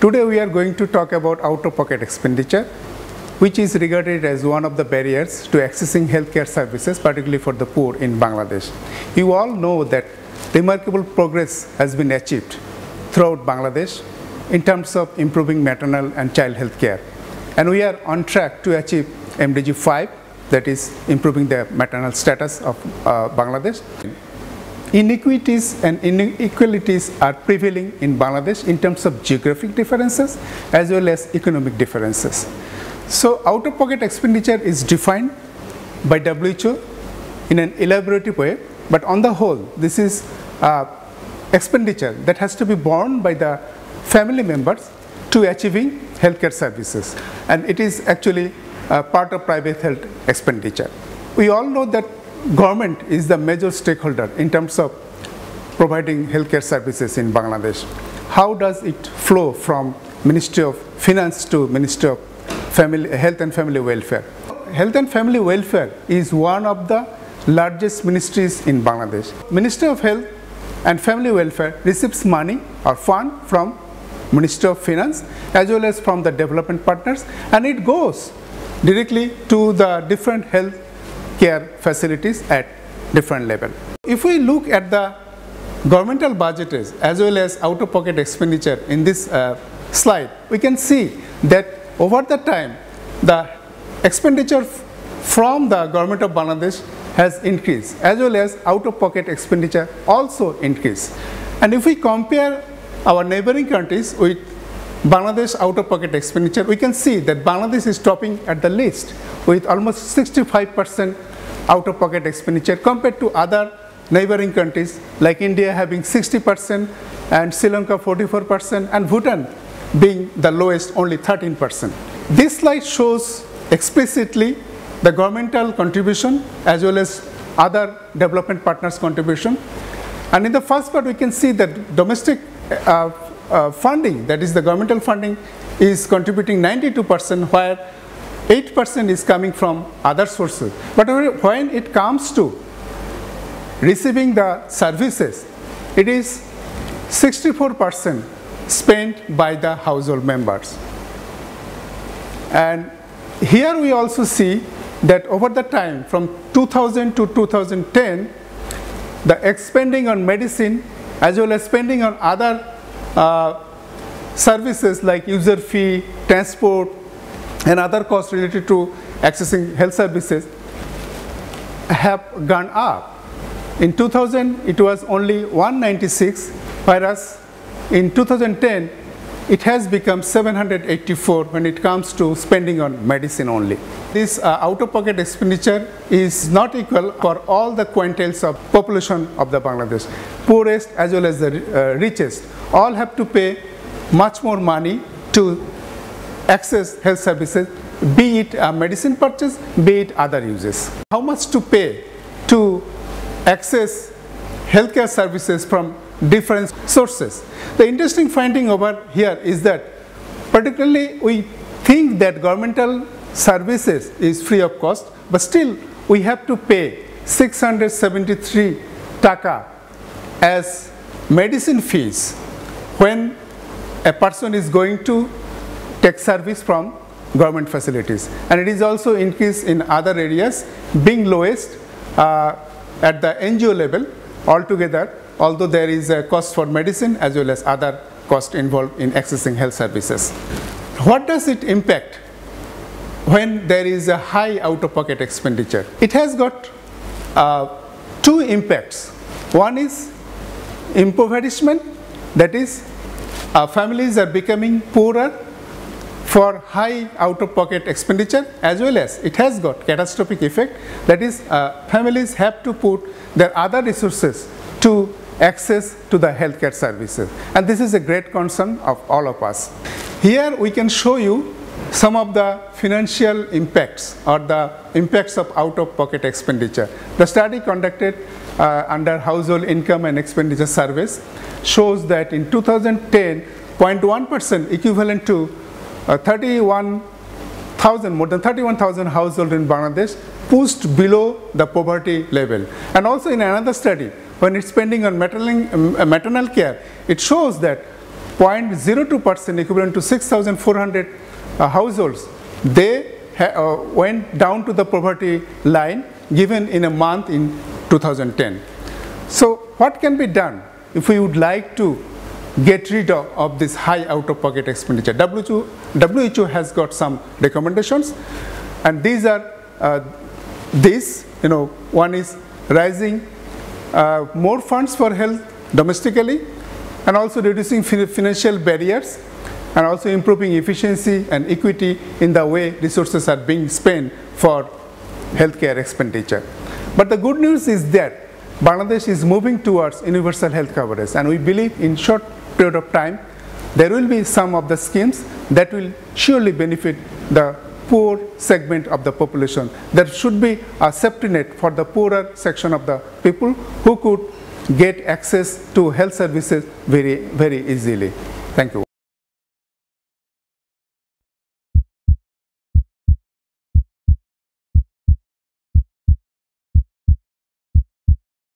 Today we are going to talk about out-of-pocket expenditure, which is regarded as one of the barriers to accessing healthcare services, particularly for the poor in Bangladesh. You all know that remarkable progress has been achieved throughout Bangladesh in terms of improving maternal and child health care. And we are on track to achieve MDG 5, that is improving the maternal status of Bangladesh. Inequities and inequalities are prevailing in Bangladesh in terms of geographic differences as well as economic differences. So out-of-pocket expenditure is defined by WHO in an elaborative way, but on the whole, this is expenditure that has to be borne by the family members to achieving healthcare services, and it is actually part of private health expenditure. We all know that government is the major stakeholder in terms of providing healthcare services in Bangladesh. How does it flow from Ministry of Finance to Ministry of Health and Family Welfare? Health and Family Welfare is one of the largest ministries in Bangladesh. Ministry of Health and Family Welfare receives money or fund from Ministry of Finance as well as from the development partners, and it goes directly to the different health care facilities at different level. If we look at the governmental budgets as well as out-of-pocket expenditure in this slide, we can see that over the time the expenditure from the government of Bangladesh has increased as well as out-of-pocket expenditure also increased. And if we compare our neighboring countries with Bangladesh out-of-pocket expenditure, we can see that Bangladesh is topping at the list with almost 65% out-of-pocket expenditure compared to other neighboring countries like India having 60% and Sri Lanka 44% and Bhutan being the lowest, only 13%. This slide shows explicitly the governmental contribution as well as other development partners' contribution. And in the first part we can see that domestic funding, that is the governmental funding, is contributing 92%, where 8% is coming from other sources. But when it comes to receiving the services, it is 64% spent by the household members. And here we also see that over the time from 2000 to 2010, the expending on medicine as well as spending on other services like user fee, transport, and other costs related to accessing health services have gone up. In 2000, it was only 196, whereas in 2010, it has become 784 when it comes to spending on medicine only. This out-of-pocket expenditure is not equal for all the quintiles of population of the Bangladesh. Poorest as well as the richest all have to pay much more money to access health services, be it medicine purchase, be it other uses. How much to pay to access healthcare services from different sources? The interesting finding over here is that particularly we think that governmental services is free of cost, but still we have to pay 673 taka as medicine fees when a person is going to take service from government facilities. And it is also increased in other areas, being lowest at the NGO level altogether, although there is a cost for medicine as well as other costs involved in accessing health services. What does it impact when there is a high out-of-pocket expenditure? It has got two impacts. One is impoverishment, that is families are becoming poorer for high out-of-pocket expenditure, as well as it has got catastrophic effect, that is families have to put their other resources to access to the healthcare services, and this is a great concern of all of us. Here we can show you some of the financial impacts or the impacts of out-of-pocket expenditure. The study conducted under Household Income and Expenditure Surveys shows that in 2010, 0.1% equivalent to 31,000, more than 31,000 households in Bangladesh pushed below the poverty level. And also in another study, when it's spending on maternal care, it shows that 0.02%, equivalent to 6,400 households, they went down to the poverty line given in a month in 2010. So what can be done if we would like to get rid of this high out-of-pocket expenditure? WHO has got some recommendations, and these are one is raising more funds for health domestically, and also reducing financial barriers, and also improving efficiency and equity in the way resources are being spent for healthcare expenditure. But the good news is that Bangladesh is moving towards universal health coverage, and we believe in short period of time there will be some of the schemes that will surely benefit the poor segment of the population. There should be a safety net for the poorer section of the people who could get access to health services very, very easily. Thank you.